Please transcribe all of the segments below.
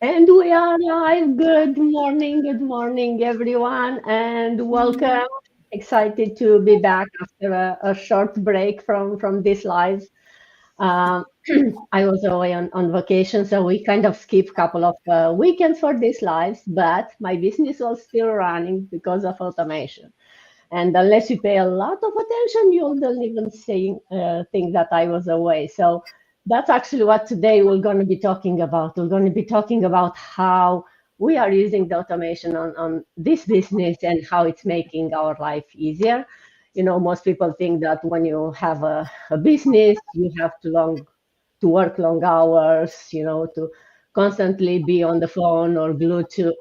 And we are live. Good morning, everyone, and welcome. Excited to be back after a short break from this live. Um, I was away on vacation, so we kind of skipped a couple of weekends for these lives, but my business was still running because of automation. And unless you pay a lot of attention, you don't even think that I was away. So that's actually what today we're going to be talking about. We're going to be talking about how we are using the automation on this business and how it's making our life easier. Most people think that when you have a business, you have to work long hours, to constantly be on the phone or glued to,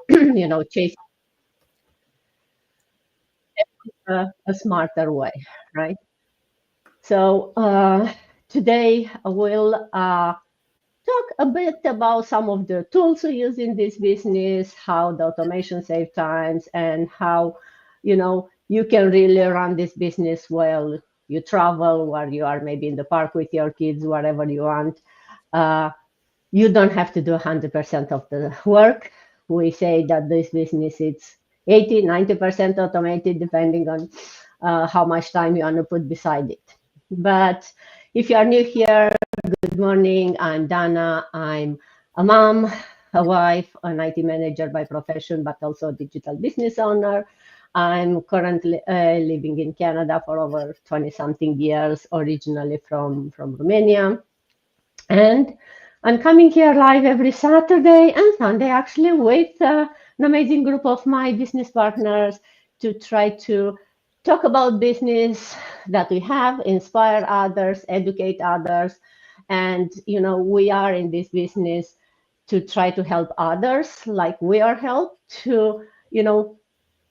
chase a smarter way, right? So today we'll talk a bit about some of the tools we use in this business, how the automation save times, and how you can really run this business while you travel, where you are maybe in the park with your kids, wherever you want. Uh, you don't have to do 100% of the work. We say that this business is 80-90% automated, depending on how much time you want to put beside it. But if you are new here, good morning. I'm Dana. I'm a mom, a wife, an IT manager by profession, but also a digital business owner. I'm currently living in Canada for over 20 something years, originally from Romania. And I'm coming here live every Saturday and Sunday, actually, with an amazing group of my business partners to try to talk about business that we have, inspire others, educate others. And, we are in this business to try to help others like we are helped to,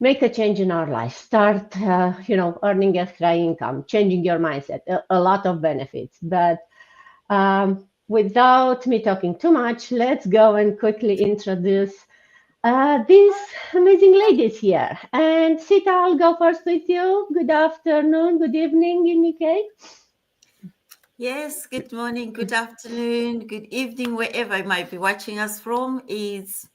make a change in our life, start, earning a high income, changing your mindset, a lot of benefits. But without me talking too much, let's go and quickly introduce these amazing ladies here. And Sita, I'll go first with you. Good afternoon, good evening in UK. Yes, good morning, good afternoon, good evening, wherever you might be watching us from. It's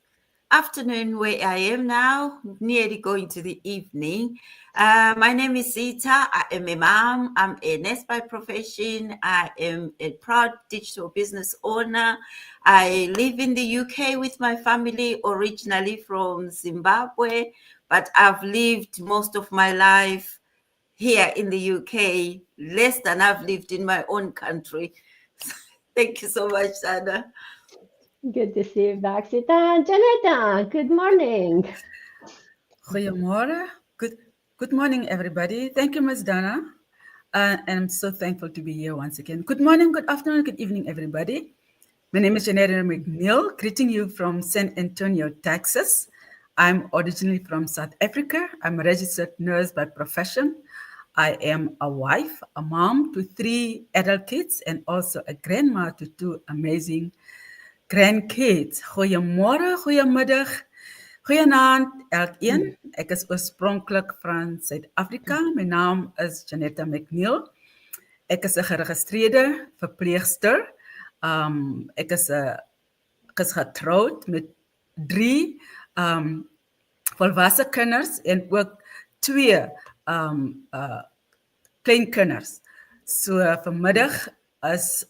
afternoon where I am now, nearly going to the evening. My name is Zita. I am a mom. I'm a nurse by profession. I am a proud digital business owner. I live in the UK with my family, originally from Zimbabwe, but I've lived most of my life here in the UK, less than I've lived in my own country. Thank you so much, Anna. Good to see you back, Sita. Janetta, good morning. Goedemorgen. Good morning, everybody. Thank you, Ms. Dana. And I'm so thankful to be here once again. Good morning, good afternoon, good evening, everybody. My name is Janetta McNeil, greeting you from San Antonio, Texas. I'm originally from South Africa. I'm a registered nurse by profession. I am a wife, a mom to 3 adult kids, and also a grandma to 2 amazing grandkids. Goeiemôre, goeiemiddag, goeienaand elkeen. Ek is oorspronklik van Suid-Afrika. My naam is Janetta McNeil. Ek is 'n geregistreerde verpleegster. Ek is getroud met 3 volwasse kinders en ook 2 kleinkinders. So vanmiddag is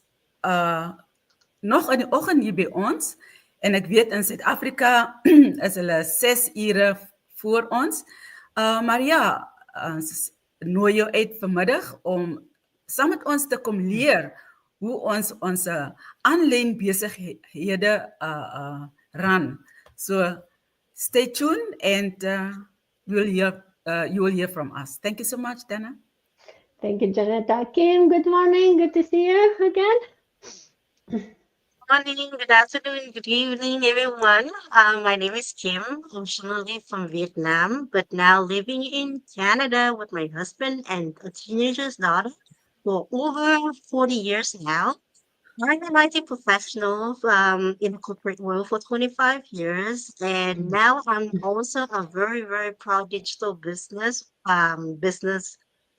nog in die oggend hier by ons en ek weet in Suid-Afrika is hulle 6 ure voor ons. Maar ja, ons nooi jou uit vanmiddag om saam met ons te kom leer hoe ons aanlyn besighede run. So stay tuned and you will hear from us. Thank you so much, Dana. Thank you, Janetta. Kim, good morning. Good to see you again. Morning, good afternoon, good evening, everyone. My name is Kim, originally from Vietnam, but now living in Canada with my husband and a teenager's daughter for over 40 years now. I'm an IT professional in the corporate world for 25 years, and now I'm also a very, very proud digital business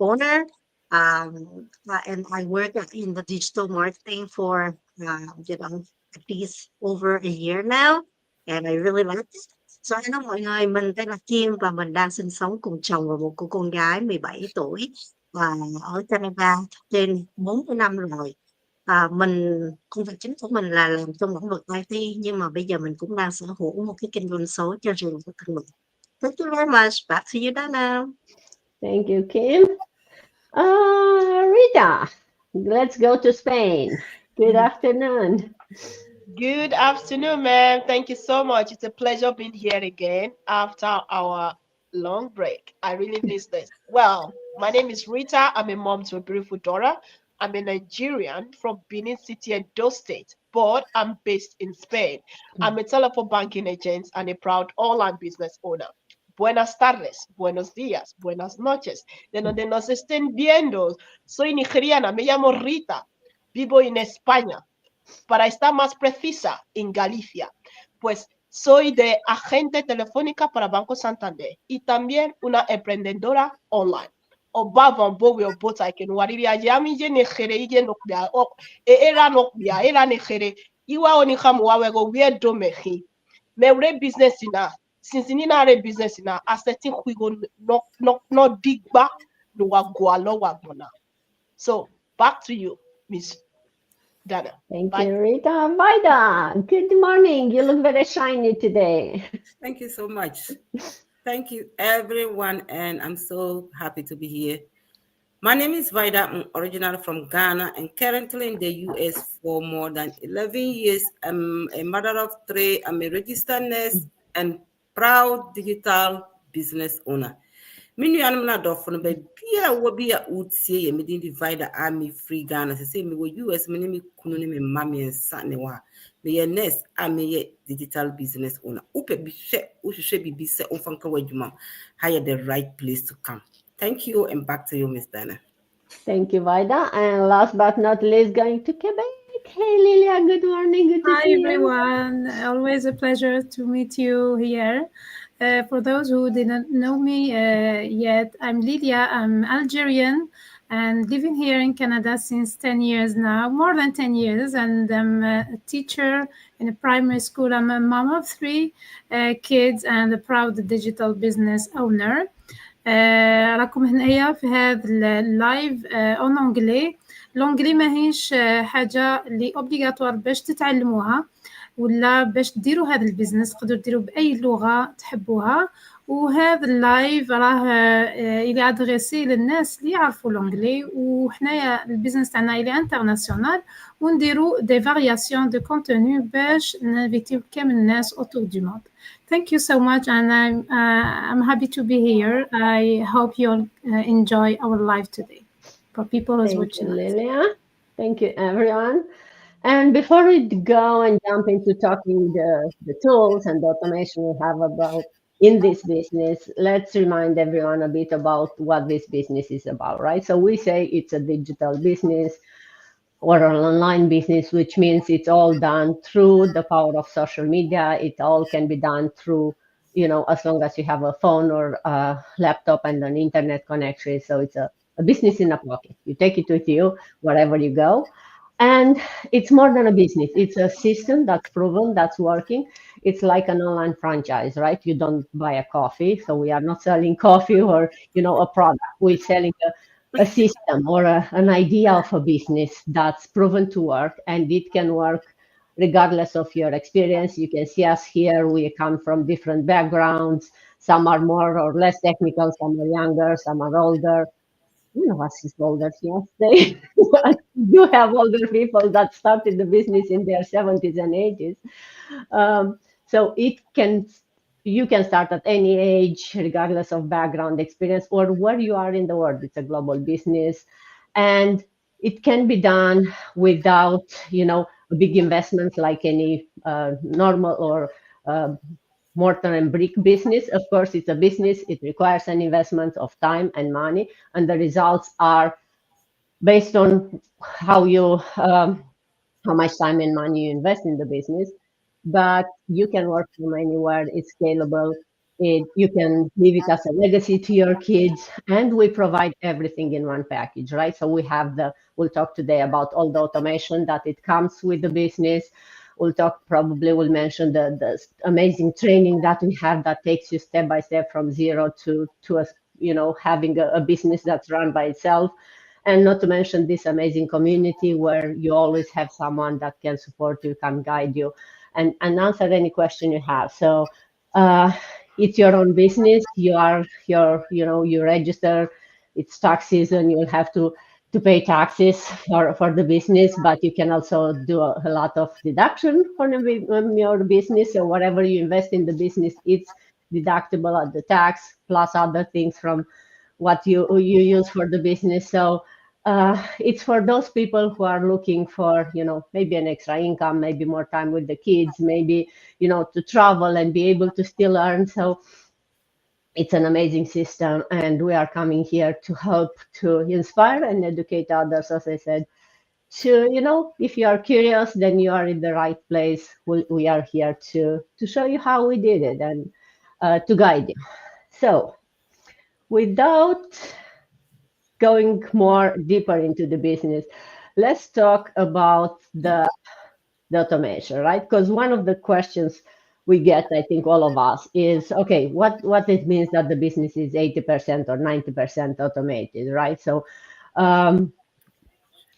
owner. And I work in the digital marketing for at least over a year now. And I really like it. So hello mọi người, mình tên là Kim và mình đang sinh sống cùng chồng và một cô con gái 17 tuổi và ở Canada trên 40 năm rồi. Mình công việc chính của mình là làm trong lĩnh vực IT nhưng mà bây giờ mình cũng đang sở hữu một cái kinh doanh số cho riêng của thân mình. Thank you very much. Back to you, Dana. Thank you, Kim. Rita, let's go to Spain. Good afternoon. Good afternoon, ma'am. Thank you so much. It's a pleasure being here again after our long break. I really miss this. Well, my name is Rita. I'm a mom to a beautiful daughter. I'm a Nigerian from Benin City and Do State, but I'm based in Spain. I'm a telephone banking agent and a proud online business owner. Buenas tardes, buenos días, buenas noches. De donde nos estén viendo, soy nigeriana, me llamo Rita, vivo en España. Para estar más precisa, en Galicia, pues soy de agente telefónica para Banco Santander y también una emprendedora online. Obava bowe obota ke nwariria yami je negere ije nokbia o era nokbia era negere iwa oni khamu wawe go we do mehi me re business ina since ni na re business ina aseti kwigo no digba no wa go alo wa gbona. So back to you, Miss Dana. Thank Bye. you, Rita. Vida, good morning. You look very shiny today. Thank you so much. Thank you, everyone, and I'm so happy to be here. My name is Vida. I'm originally from Ghana and currently in the US for more than 11 years. I'm a mother of three. I'm a registered nurse and proud digital business owner. Me nuanom na adɔfo no baabi a wɔ bi a wotie yɛ mede divider army free Ghana sɛ sɛ mewɔ US me ne me kunu ne me mma mmiɛnsa ne wɔ a meyɛ nurse a meyɛ digital business owner. Wopɛ bi wohwehwɛ biribi sɛ womfa nka w'adwuma ha yɛ the right place to come. Thank you and back to you, Miss Dana. Thank you, Vida. And last but not least, going to Quebec. Hey, Lilia, good morning. Good to Hi, see you. everyone. Always a pleasure to meet you here. For those who didn't know me yet, I'm Lilia. I'm Algerian and living here in Canada since 10 years now, more than 10 years. And I'm a teacher in a primary school. I'm a mom of three kids and a proud digital business owner. راكم هنايا في هذا اللايف اون انجلي. لونجلي ماهيش حاجه اللي اوبليغاتوار باش تتعلموها ولا باش ديروا هذا البيزنس، تقدروا ديروا باي لغه تحبوها. وهذا اللايف راه الى ادريسي للناس اللي يعرفوا لونجلي، وحنايا البيزنس تاعنا الى انترناسيونال ونديروا دي فارياسيون دو كونتوني باش نانفيتيو كامل الناس اوتور دو موند. Thank you so much, and I'm happy to be here. I hope you'll enjoy our live today. For people who's Thank watching you, us. Lilia. Thank you, everyone. And before we go and jump into talking the tools and the automation we have about in this business, let's remind everyone a bit about what this business is about, right? So we say it's a digital business or an online business, which means it's all done through the power of social media. It all can be done through, as long as you have a phone or a laptop and an internet connection. So it's a business in a pocket. You take it with you wherever you go. And it's more than a business. It's a system that's proven, that's working. It's like an online franchise, right? You don't buy a coffee. So we are not selling coffee or, a product. We're selling a system or an idea of a business that's proven to work, and it can work regardless of your experience. You can see us here. We come from different backgrounds. Some are more or less technical, some are younger, some are older. None of us is older here. But you have older people that started the business in their 70s and 80s. So you can start at any age, regardless of background, experience, or where you are in the world. It's a global business, and it can be done without, big investments like any normal or mortar and brick business. Of course, it's a business. It requires an investment of time and money, and the results are based on how much time and money you invest in the business. But you can work from anywhere. It's scalable. You can leave it as a legacy to your kids, and we provide everything in one package, right? So we'll talk today about all the automation that it comes with the business. we'll mention the amazing training that we have that takes you step by step from zero to a, having a business that's run by itself. And not to mention this amazing community where you always have someone that can support you, can guide you, and answer any question you have. So it's your own business. You register. It's tax season. You'll have to pay taxes for the business, but you can also do a lot of deduction for your business. So whatever you invest in the business, it's deductible at the tax, plus other things from what you use for the business. So it's for those people who are looking for, maybe an extra income, maybe more time with the kids, maybe, to travel and be able to still earn. So it's an amazing system, and we are coming here to help to inspire and educate others, as I said. To, if you are curious, then you are in the right place. We are here to show you how we did it and to guide you. So without going more deeper into the business, let's talk about the automation, right? Because one of the questions we get, I think all of us, is okay, what it means that the business is 80% or 90% automated, right? So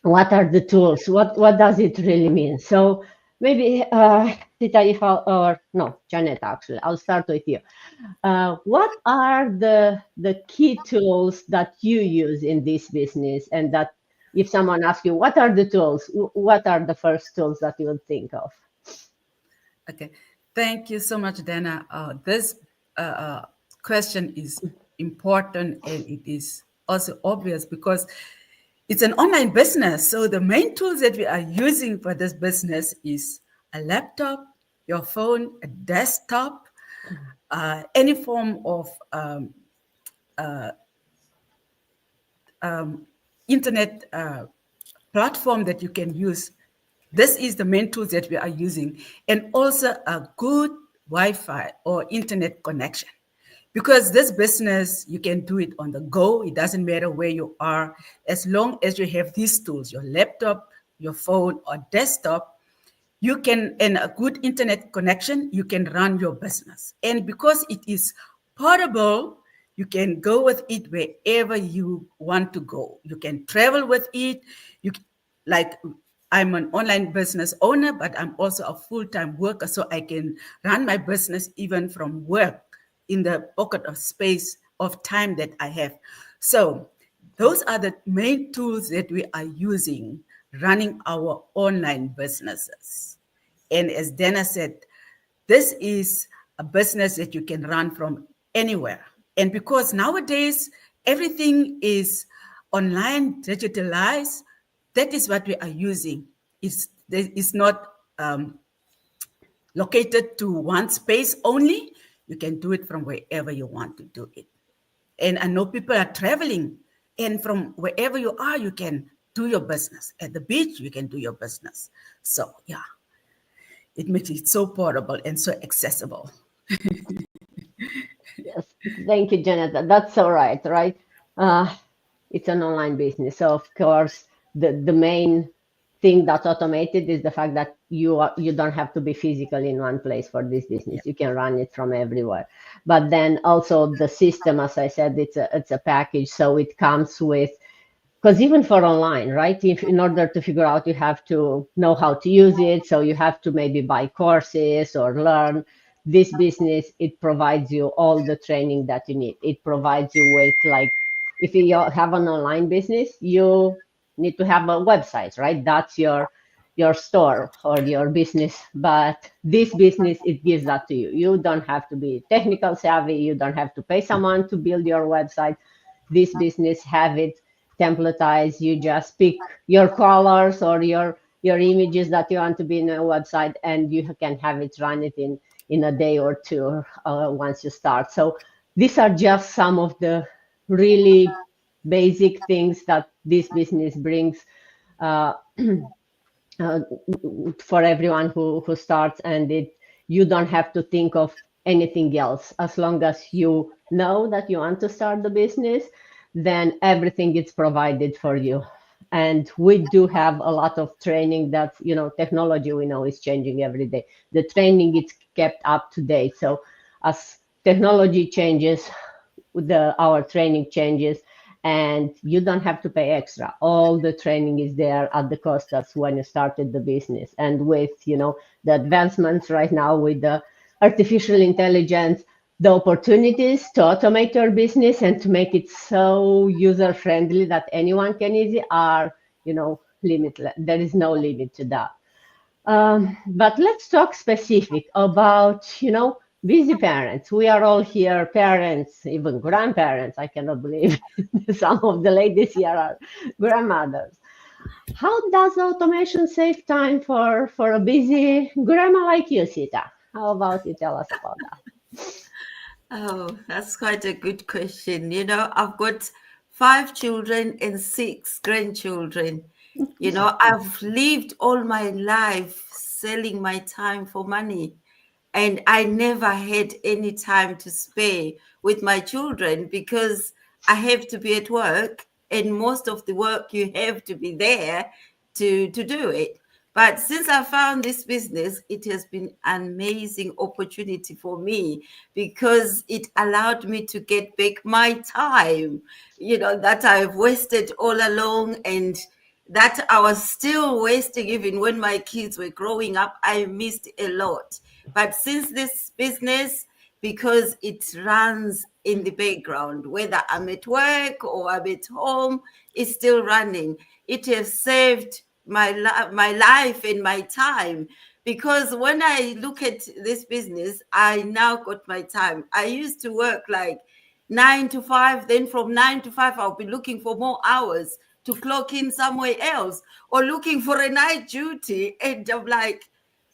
what are the tools? What does it really mean? So maybe Rita, or no, Janet, actually, I'll start with you. What are the key tools that you use in this business, and that if someone asks you what are the tools, what are the first tools that you would think of? Okay, thank you so much, Dana. This question is important, and it is also obvious because it's an online business. So the main tools that we are using for this business is a laptop, your phone, a desktop, any form of internet platform that you can use. This is the main tools that we are using, and also a good Wi-Fi or internet connection. Because this business, you can do it on the go. It doesn't matter where you are. As long as you have these tools, your laptop, your phone, or desktop, you can, and a good internet connection, you can run your business. And because it is portable, you can go with it wherever you want to go. You can travel with it. Like I'm an online business owner, but I'm also a full-time worker, so I can run my business even from work in the pocket of space of time that I have. So those are the main tools that we are using running our online businesses. And as Dana said, this is a business that you can run from anywhere. And because nowadays everything is online, digitalized, that is what we are using. It's not located to one space only. You can do it from wherever you want to do it. And I know people are traveling, and from wherever you are, you can do your business. At the beach, you can do your business. So yeah, it makes it so portable and so accessible. Yes, thank you, Janet. That's so right? It's an online business, so of course the main thing that's automated is the fact that you don't have to be physically in one place for this business. You can run it from everywhere. But then also the system, as I said, it's a package, so it comes with, because even for online, right? If in order to figure out, you have to know how to use it, so you have to maybe buy courses or learn. This business, it provides you all the training that you need. It provides you with, like, if you have an online business, you need to have a website, right? That's your store or your business. But this business, it gives that to you. You don't have to be technical savvy. You don't have to pay someone to build your website. This business have it templatized. You just pick your colors or your images that you want to be in a website, and you can have it run it in a day or two once you start. So these are just some of the really basic things that this business brings for everyone who starts, and you don't have to think of anything else. As long as you know that you want to start the business, then everything is provided for you. And we do have a lot of training that, technology we know is changing every day. The training is kept up to date. So as technology changes, our training changes, and you don't have to pay extra. All the training is there at the cost as when you started the business. And with, the advancements right now with the artificial intelligence, the opportunities to automate your business and to make it so user friendly that anyone can easy are, limitless. There is no limit to that. But let's talk specific about, busy parents. We are all here, parents, even grandparents. I cannot believe some of the ladies here are grandmothers. How does automation save time for a busy grandma like you, Sita? How about you tell us about that? Oh, that's quite a good question. I've got 5 children and 6 grandchildren. I've lived all my life selling my time for money, and I never had any time to spare with my children because I have to be at work, and most of the work you have to be there to do it. But since I found this business, it has been an amazing opportunity for me because it allowed me to get back my time, that I've wasted all along, and that I was still wasting even when my kids were growing up. I missed a lot. But since this business, because it runs in the background, whether I'm at work or I'm at home, it's still running. It has saved my life and my time, because when I look at this business, I now got my time. I used to work like 9 to 5, then from 9 to 5 I'll be looking for more hours to clock in somewhere else, or looking for a night duty, and I'm like,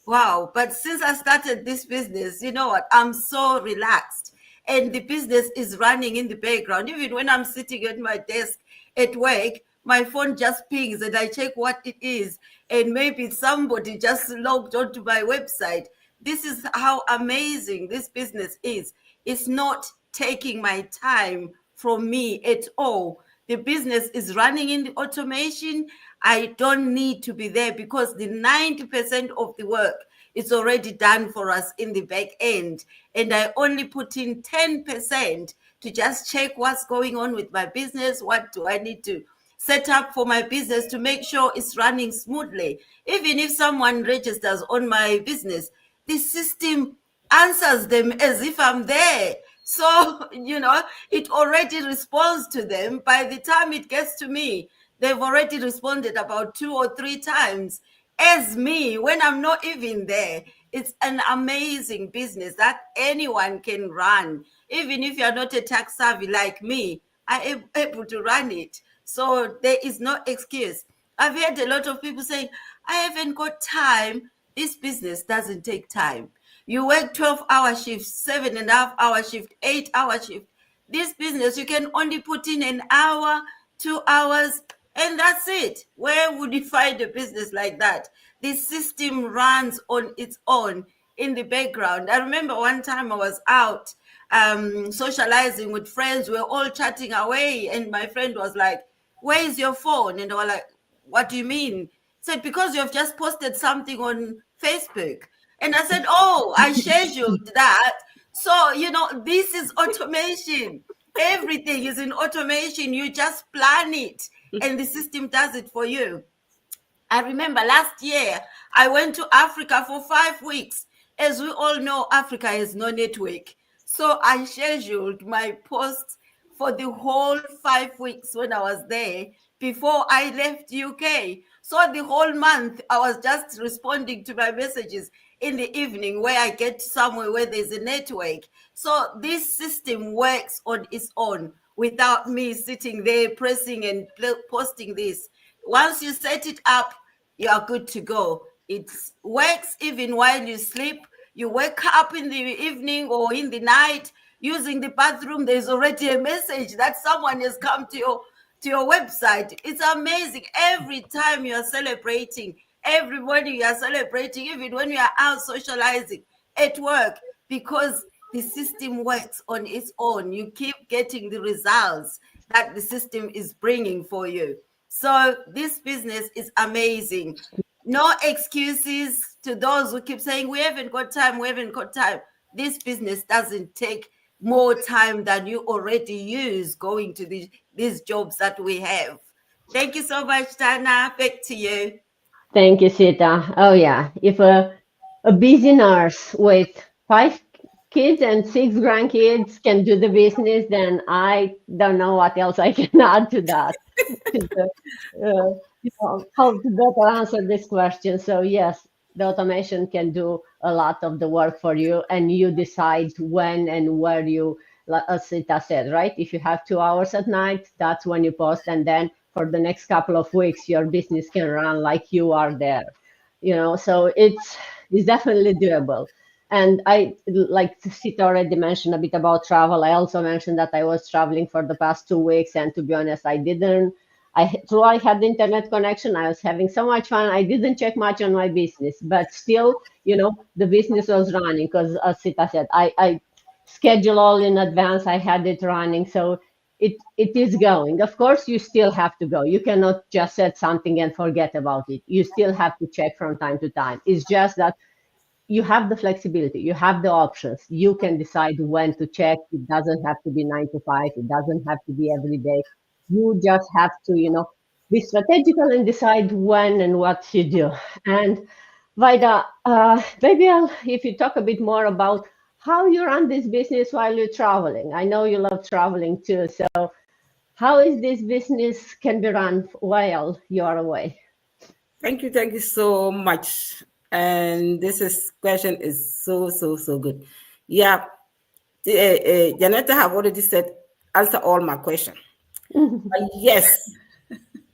wow. But since I started this business, you know what, I'm so relaxed, and the business is running in the background. Even when I'm sitting at my desk at work, my phone just pings and I check what it is, and maybe somebody just logged onto my website. This is how amazing this business is. It's not taking my time from me at all. The business is running in the automation. I don't need to be there because the 90% of the work is already done for us in the back end. And I only put in 10% to just check what's going on with my business. What do I need to set up for my business to make sure it's running smoothly? Even if someone registers on my business, the system answers them as if I'm there. So, it already responds to them. By the time it gets to me, they've already responded about 2 or 3 times as me when I'm not even there. It's an amazing business that anyone can run. Even if you're not a tech savvy like me, I am able to run it. So there is no excuse. I've heard a lot of people saying, I haven't got time. This business doesn't take time. You work 12-hour shifts, 7.5-hour shift, 8-hour shift. This business, you can only put in an hour, 2 hours, and that's it. Where would you find a business like that? The system runs on its own in the background. I remember one time I was out socializing with friends. We were all chatting away, and my friend was like, where is your phone? And they were like, what do you mean? Said, because you have just posted something on Facebook. And I said, oh, I scheduled that. So, this is automation. Everything is in automation. You just plan it and the system does it for you. I remember last year, I went to Africa for 5 weeks. As we all know, Africa has no network. So I scheduled my posts for the whole 5 weeks when I was there before I left UK. So the whole month, I was just responding to my messages in the evening where I get somewhere where there's a network. So this system works on its own without me sitting there pressing and posting this. Once you set it up, you are good to go. It works even while you sleep. You wake up in the evening or in the night using the bathroom, there's already a message that someone has come to your website. It's amazing. Every time you are celebrating, every morning you are celebrating, even when you are out socializing at work, because the system works on its own. You keep getting the results that the system is bringing for you. So this business is amazing. No excuses to those who keep saying, we haven't got time, we haven't got time. This business doesn't take more time than you already use going to these jobs that we have. Thank you so much, Dana. Back to you. Thank you, Sita. Oh yeah, if a busy nurse with 5 kids and 6 grandkids can do the business, then I don't know what else I can add to that. To the, how to better answer this question. So yes, the automation can do a lot of the work for you, and you decide when and where you, like as Sita said, right? If you have 2 hours at night, that's when you post, and then for the next couple of weeks, your business can run like you are there. So it's definitely doable. And I, like Sita already mentioned a bit about travel. I also mentioned that I was traveling for the past 2 weeks, and to be honest, I didn't. Through I had the internet connection, I was having so much fun. I didn't check much on my business, but still, the business was running because, as Sita said, I schedule all in advance. I had it running, so it is going. Of course, you still have to go. You cannot just set something and forget about it. You still have to check from time to time. It's just that you have the flexibility, you have the options. You can decide when to check. It doesn't have to be 9 to 5. It doesn't have to be every day. You just have to, be strategical and decide when and what you do. And Vaida, maybe if you talk a bit more about how you run this business while you're traveling. I know you love traveling too. So how is this business can be run while you are away? Thank you so much. And question is so good. Yeah, Janetta have already said answer all my question. Yes,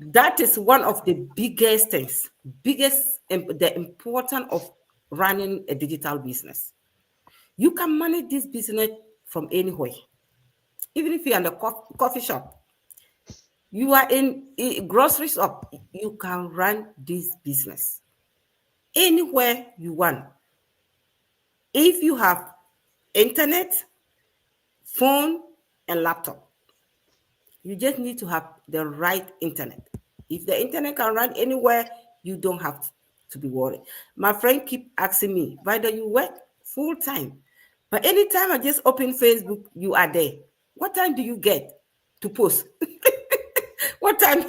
that is one of the biggest things, the importance of running a digital business. You can manage this business from anywhere, even if you're in the coffee shop. You are in a grocery shop, you can run this business anywhere you want. If you have internet, phone, and laptop, you just need to have the right internet. If the internet can run anywhere, you don't have to be worried. My friend keep asking me, why do you work full time? But anytime I just open Facebook, you are there. What time do you get to post? What time?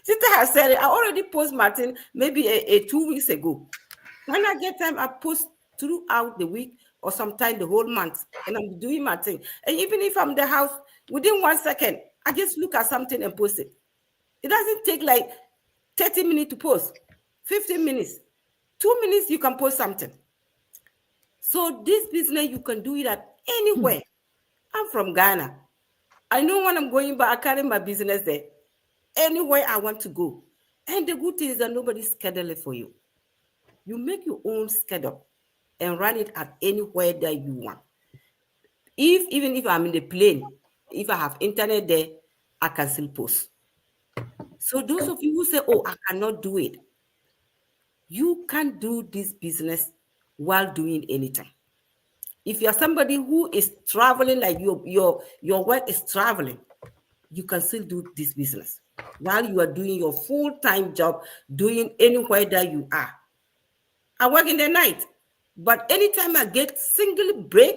Sister has said it. I already post Martin maybe a 2 weeks ago. When I get time, I post throughout the week or sometimes the whole month, and I'm doing my thing. And even if I'm in the house, within 1 second, I just look at something and post it. It doesn't take like 30 minutes to post, 15 minutes, 2 minutes, you can post something. So this business, you can do it at anywhere. I'm from Ghana. I know when I'm going, but I carry my business there. Anywhere I want to go. And the good thing is that nobody's schedule it for you. You make your own schedule and run it at anywhere that you want. Even if I'm in the plane, if I have internet there, I can still post. So those of you who say, oh, I cannot do it, you can do this business while doing anything. If you're somebody who is traveling, like your work is traveling, you can still do this business while you are doing your full-time job, doing anywhere that you are. I work in the night, but anytime I get single break,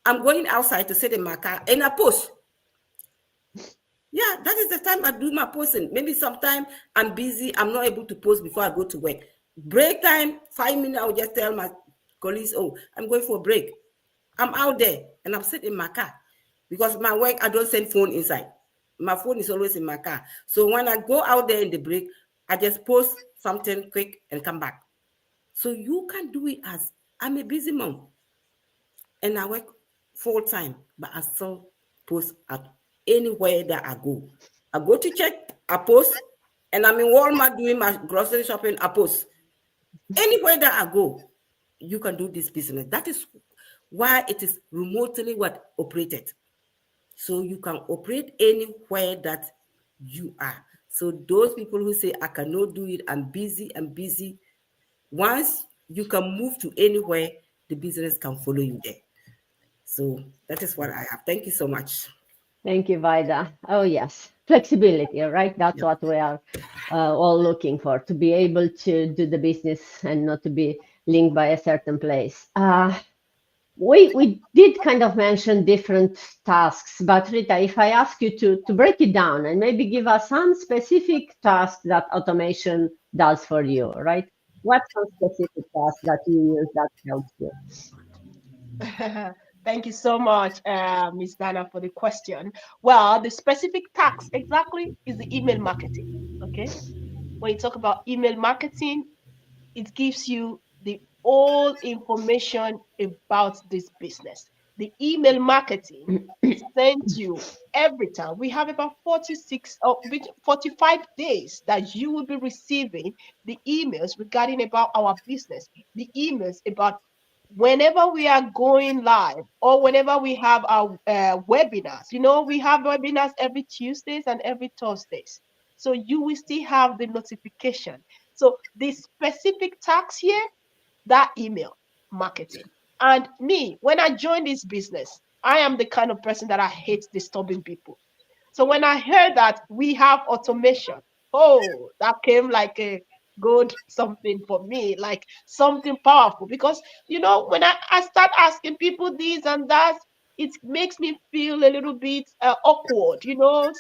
I'm going outside to sit in my car and I post. Yeah, that is the time I do my posting. Maybe sometime I'm busy, I'm not able to post before I go to work. Break time, 5 minutes, I will just tell my colleagues, oh, I'm going for a break. I'm out there and I'm sitting in my car because my work, I don't send phone inside. My phone is always in my car. So when I go out there in the break, I just post something quick and come back. So you can do it as I'm a busy mom and I work full time, but I still post at anywhere that I go. I go to check, I post, and I'm in Walmart doing my grocery shopping, I post. Anywhere that I go, you can do this business. That is why it is remotely operated. So you can operate anywhere that you are. So those people who say, I cannot do it, I'm busy, once you can move to anywhere, the business can follow you there. So that is what I have. Thank you so much. Thank you, Vaida. Oh, yes. flexibility, right? That's Yep. what we are all looking for, to be able to do the business and not to be linked by a certain place. We did kind of mention different tasks, but Rita, if I ask you to break it down and maybe give us some specific tasks that automation does for you, right? What's some specific tasks that you use that helps you? Thank you so much, Miss Dana, for the question. Well, the specific tax exactly is the email marketing. Okay. When you talk about email marketing, it gives you the all information about this business. The email marketing sends you every time. We have about 46 or 45 days that you will be receiving the emails regarding about our business, the emails about whenever we are going live or whenever we have our webinars. We have webinars every Tuesdays and every Thursdays. So you will still have the notification. So the specific tax here, that email marketing. And me, when I joined this business, I am the kind of person that I hate disturbing people. So when I heard that we have automation, oh, that came like a good something for me, like something powerful. Because, when I start asking people this and that, it makes me feel a little bit awkward,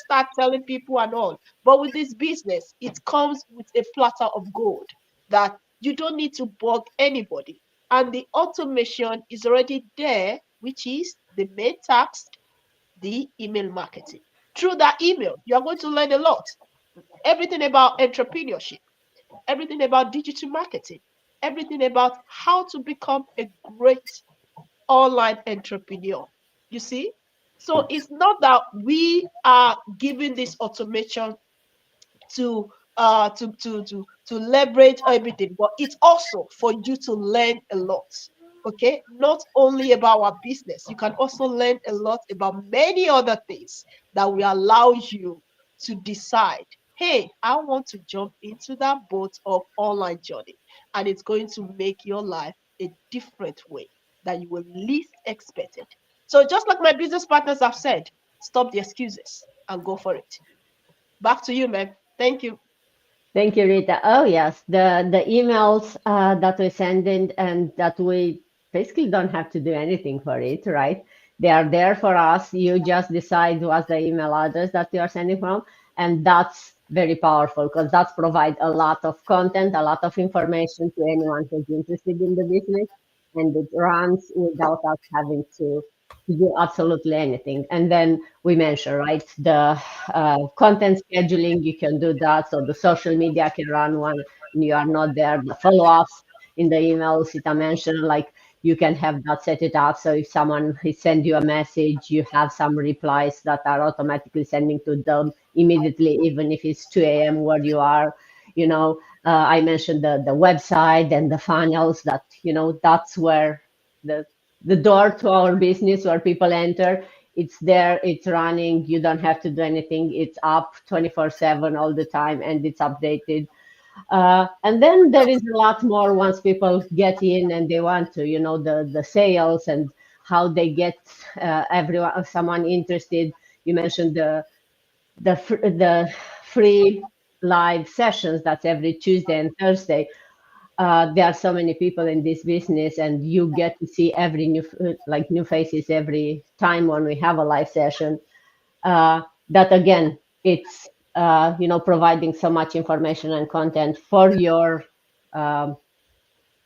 start telling people and all. But with this business, it comes with a platter of gold that you don't need to bug anybody. And the automation is already there, which is the main task, the email marketing. Through that email, you're going to learn a lot. Everything about entrepreneurship, everything about digital marketing, everything about how to become a great online entrepreneur. You see? So it's not that we are giving this automation to leverage everything, but it's also for you to learn a lot. Okay, not only about our business, you can also learn a lot about many other things that will allow you to decide, hey, I want to jump into that boat of online journey, and it's going to make your life a different way that you will least expect it. So just like my business partners have said, stop the excuses and go for it. Back to you, man. Thank you. Thank you, Rita. Oh, yes, the emails that we send in and that we basically don't have to do anything for it, right? They are there for us. You just decide what's the email address that you are sending from, and that's very powerful because that's provide a lot of content, a lot of information to anyone who's interested in the business, and it runs without us having to do absolutely anything. And then we mentioned, right, the content scheduling, you can do that. So the social media can run when you are not there. The follow-ups in the emails, it I mentioned, like you can have that set it up. So if someone send you a message, you have some replies that are automatically sending to them immediately, even if it's 2 a.m. where you are. I mentioned the website and the funnels that, that's where the door to our business where people enter. It's there, it's running, you don't have to do anything, it's up 24/7 all the time, and it's updated. And then there is a lot more once people get in and they want to, the sales and how they get someone interested. You mentioned the free live sessions, that's every Tuesday and Thursday. There are so many people in this business, and you get to see every new faces every time when we have a live session. That again, it's providing so much information and content for your um,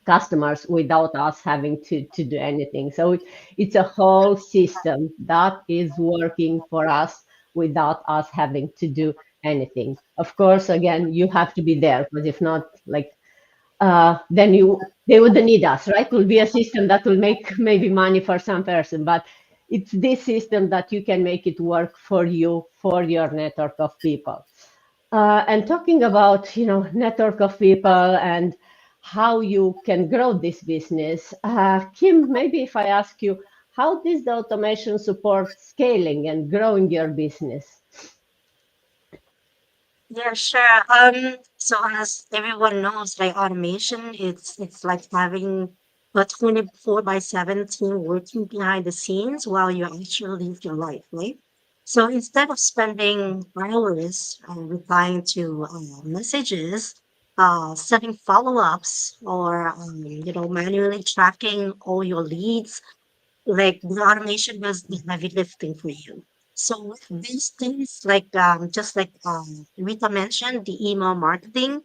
customers without us having to do anything. So it's a whole system that is working for us without us having to do anything. Of course, again, you have to be there, because if not, like then they wouldn't need us, right? It will be a system that will make maybe money for some person, but it's this system that you can make it work for you, for your network of people. And talking about, network of people and how you can grow this business, Kim, maybe if I ask you, how does the automation support scaling and growing your business? Yeah, sure. So as everyone knows, like automation, it's like having a 24 by 7 team working behind the scenes while you actually live your life, right? So instead of spending hours replying to messages, setting follow-ups, or manually tracking all your leads, like the automation does the heavy lifting for you. So with these things, like just like Rita mentioned, the email marketing,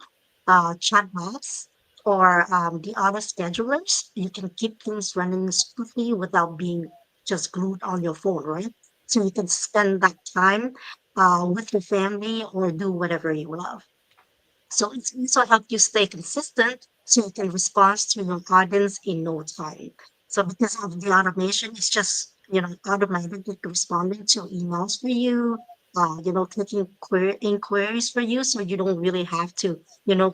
chatbots, or the auto schedulers, you can keep things running smoothly without being just glued on your phone, right? So you can spend that time with your family or do whatever you love. So it's also help you stay consistent so you can respond to your audience in no time. So because of the automation, it's just, automatically responding to emails for you, clicking inquiries for you. So you don't really have to,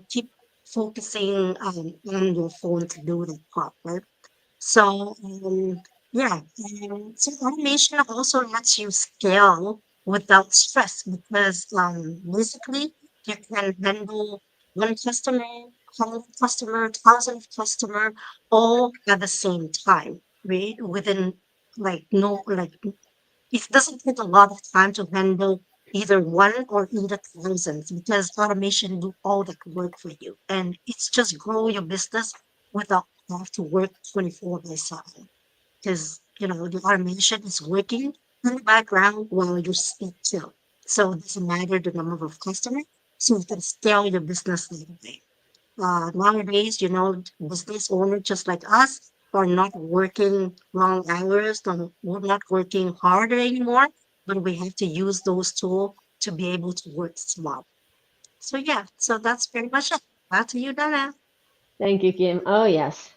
keep focusing on your phone to do the part, right? So, yeah, so automation also lets you scale without stress because basically you can handle one customer, 100 customer, 1,000 customer, all at the same time, right? Within like no like it doesn't take a lot of time to handle either one or either thousands because automation do all that work for you, and it's just grow your business without have to work 24 by 7 because the automation is working in the background while you speak too. So it doesn't matter the number of customers, so you can scale your business that way. Nowadays, business owners just like us are not working long hours, we're not working harder anymore, but we have to use those tools to be able to work smart. So yeah, so that's pretty much it. Back to you, Dana. Thank you, Kim. Oh, yes.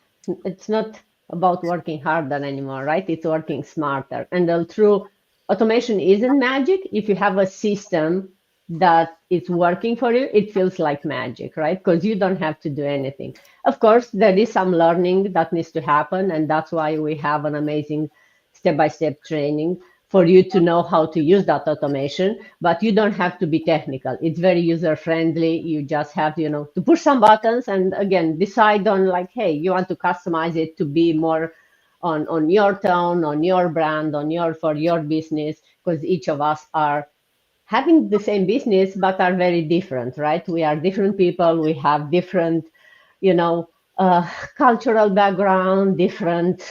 It's not about working harder anymore, right? It's working smarter. And the true automation isn't magic. If you have a system that is working for you, it feels like magic, right? Because you don't have to do anything. Of course, there is some learning that needs to happen. And that's why we have an amazing step-by-step training for you to know how to use that automation, but you don't have to be technical. It's very user friendly. You just have, to push some buttons and again, decide on like, hey, you want to customize it to be more on your tone, on your brand, for your business, because each of us are having the same business, but are very different, right? We are different people. We have different, you know, cultural background, different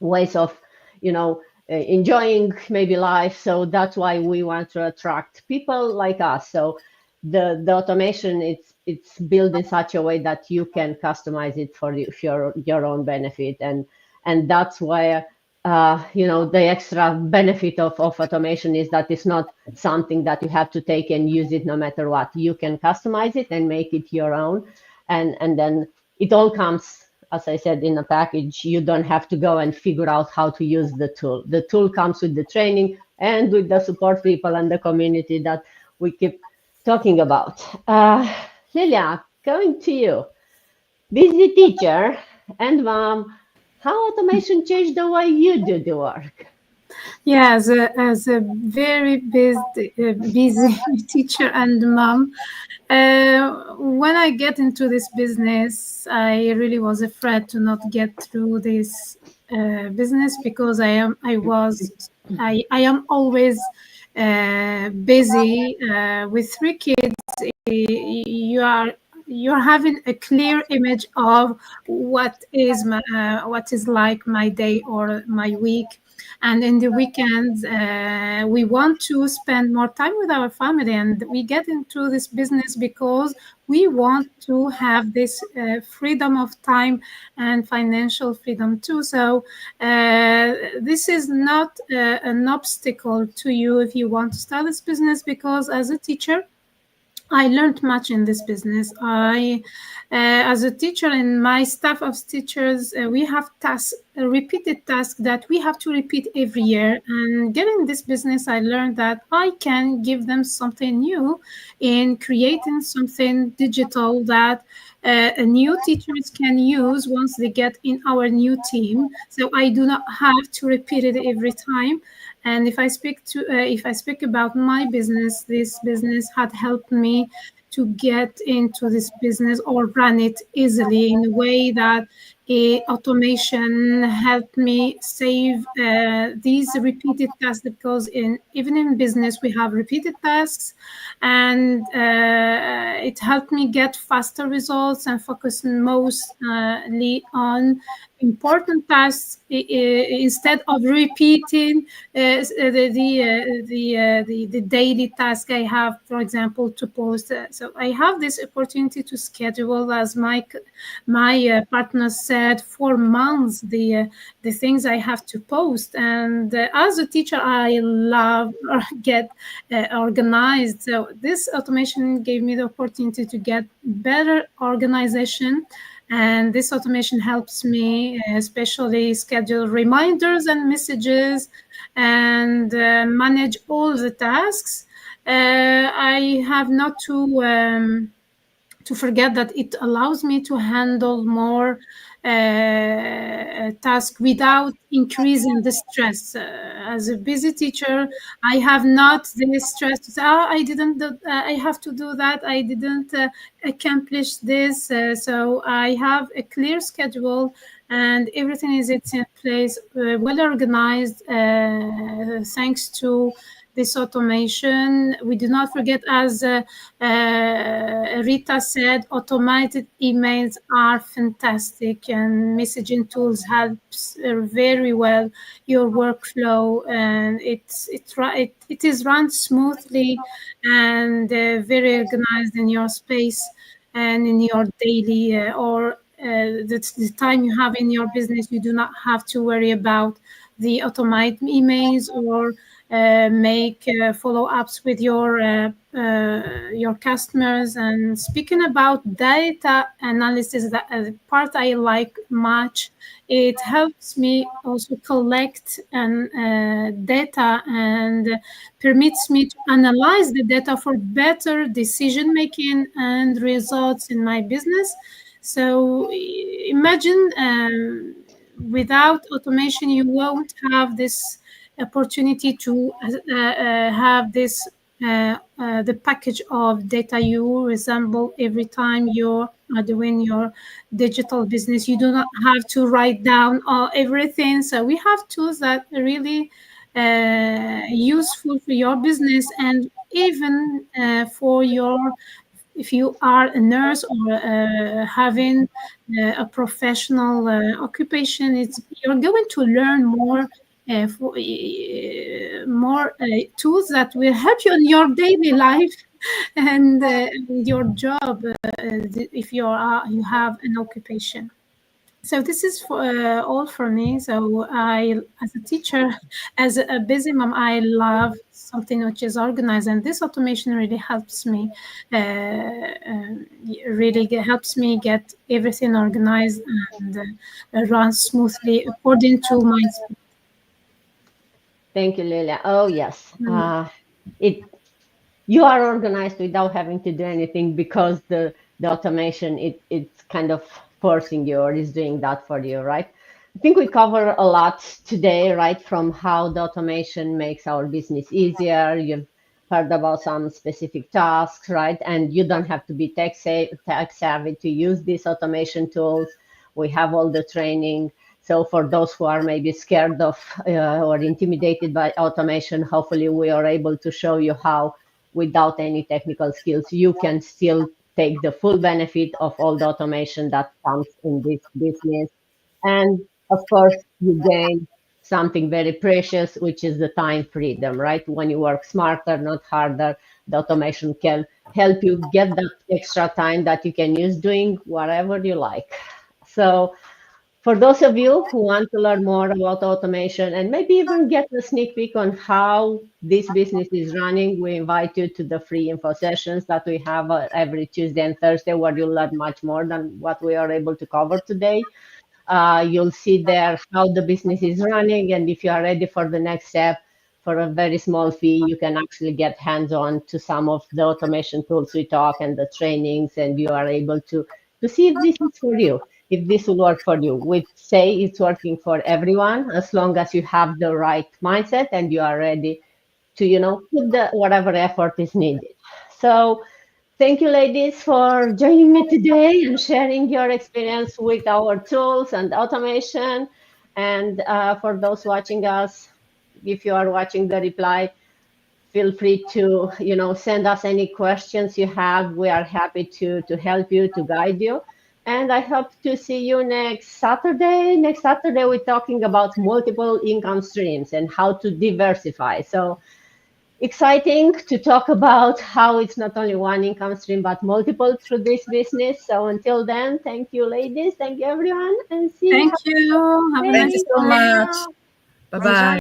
ways of enjoying maybe life. So that's why we want to attract people like us. So the automation, it's built in such a way that you can customize it for your own benefit, and that's why the extra benefit of automation is that it's not something that you have to take and use it no matter what. You can customize it and make it your own, and then it all comes, as I said, in a package. You don't have to go and figure out how to use the tool. The tool comes with the training and with the support people and the community that we keep talking about. Lilia, going to you. Busy teacher and mom, how automation changed the way you do the work? Yeah, as a very busy teacher and mom, when I get into this business, I really was afraid to not get through this business because I am always busy with three kids. You are you're having a clear image of what is like my day or my week, and in the weekends we want to spend more time with our family, and we get into this business because we want to have this freedom of time and financial freedom too. So this is not an obstacle to you if you want to start this business, because as a teacher I learned much in this business. As a teacher, and my staff of teachers, we have tasks, repeated tasks that we have to repeat every year. And getting this business, I learned that I can give them something new in creating something digital that new teachers can use once they get in our new team. So I do not have to repeat it every time. And if I speak about my business, this business had helped me to get into this business or run it easily in a way that automation helped me save these repeated tasks, because even in business we have repeated tasks, and it helped me get faster results and focus mostly on important tasks, instead of repeating the daily task I have, for example, to post. So I have this opportunity to schedule, as my partner said, for months the things I have to post. And as a teacher, I love or get organized. So this automation gave me the opportunity to get better organization. And this automation helps me especially schedule reminders and messages, and manage all the tasks. I have not to forget that it allows me to handle more tasks without increasing the stress. As a busy teacher, I have not this stress to say, oh, I didn't do, I have to do that, I didn't accomplish this. So I have a clear schedule, and everything is in place, well organized, thanks to this automation. We do not forget, as Rita said, automated emails are fantastic, and messaging tools helps very well your workflow, and it is run smoothly and very organized in your space and in your daily or the time you have in your business. You do not have to worry about the automated emails or make follow-ups with your customers. And speaking about data analysis, that part I like much. It helps me also collect and data, and permits me to analyze the data for better decision making and results in my business. So imagine, without automation, you won't have this opportunity to have this the package of data you resemble every time you're doing your digital business. You do not have to write down everything. So we have tools that are really useful for your business, and even for your, if you are a nurse or having a professional occupation, you're going to learn more tools that will help you in your daily life and your job, if you have an occupation. So this is all for me. So as a teacher, as a busy mom, I love something which is organized, and this automation really helps me. Helps me get everything organized and run smoothly according to my speed. Thank you, Lilia. Oh, yes. It You are organized without having to do anything, because the automation, it's kind of forcing you, or is doing that for you, right? I think we cover a lot today, right? From how the automation makes our business easier. You've heard about some specific tasks, right? And you don't have to be tech savvy to use these automation tools. We have all the training. So for those who are maybe scared of or intimidated by automation, hopefully we are able to show you how, without any technical skills, you can still take the full benefit of all the automation that comes in this business. And of course, you gain something very precious, which is the time freedom, right? When you work smarter, not harder, the automation can help you get that extra time that you can use doing whatever you like. So for those of you who want to learn more about automation and maybe even get a sneak peek on how this business is running, we invite you to the free info sessions that we have every Tuesday and Thursday, where you'll learn much more than what we are able to cover today. You'll see there how the business is running, and if you are ready for the next step, for a very small fee, you can actually get hands-on to some of the automation tools we talk and the trainings, and you are able to see if this is for you, if this will work for you. We say it's working for everyone, as long as you have the right mindset and you are ready to, put the whatever effort is needed. So Thank you, ladies, for joining me today and sharing your experience with our tools and automation. And for those watching us, if you are watching the reply, feel free to send us any questions you have. We are happy to help you, to guide you. And I hope to see you next Saturday. Next Saturday, we're talking about multiple income streams and how to diversify. So exciting to talk about how it's not only one income stream, but multiple through this business. So until then, thank you, ladies. Thank you, everyone. And see you. Thank you. Have a Thank nice you day. so much. you. Bye Enjoy bye.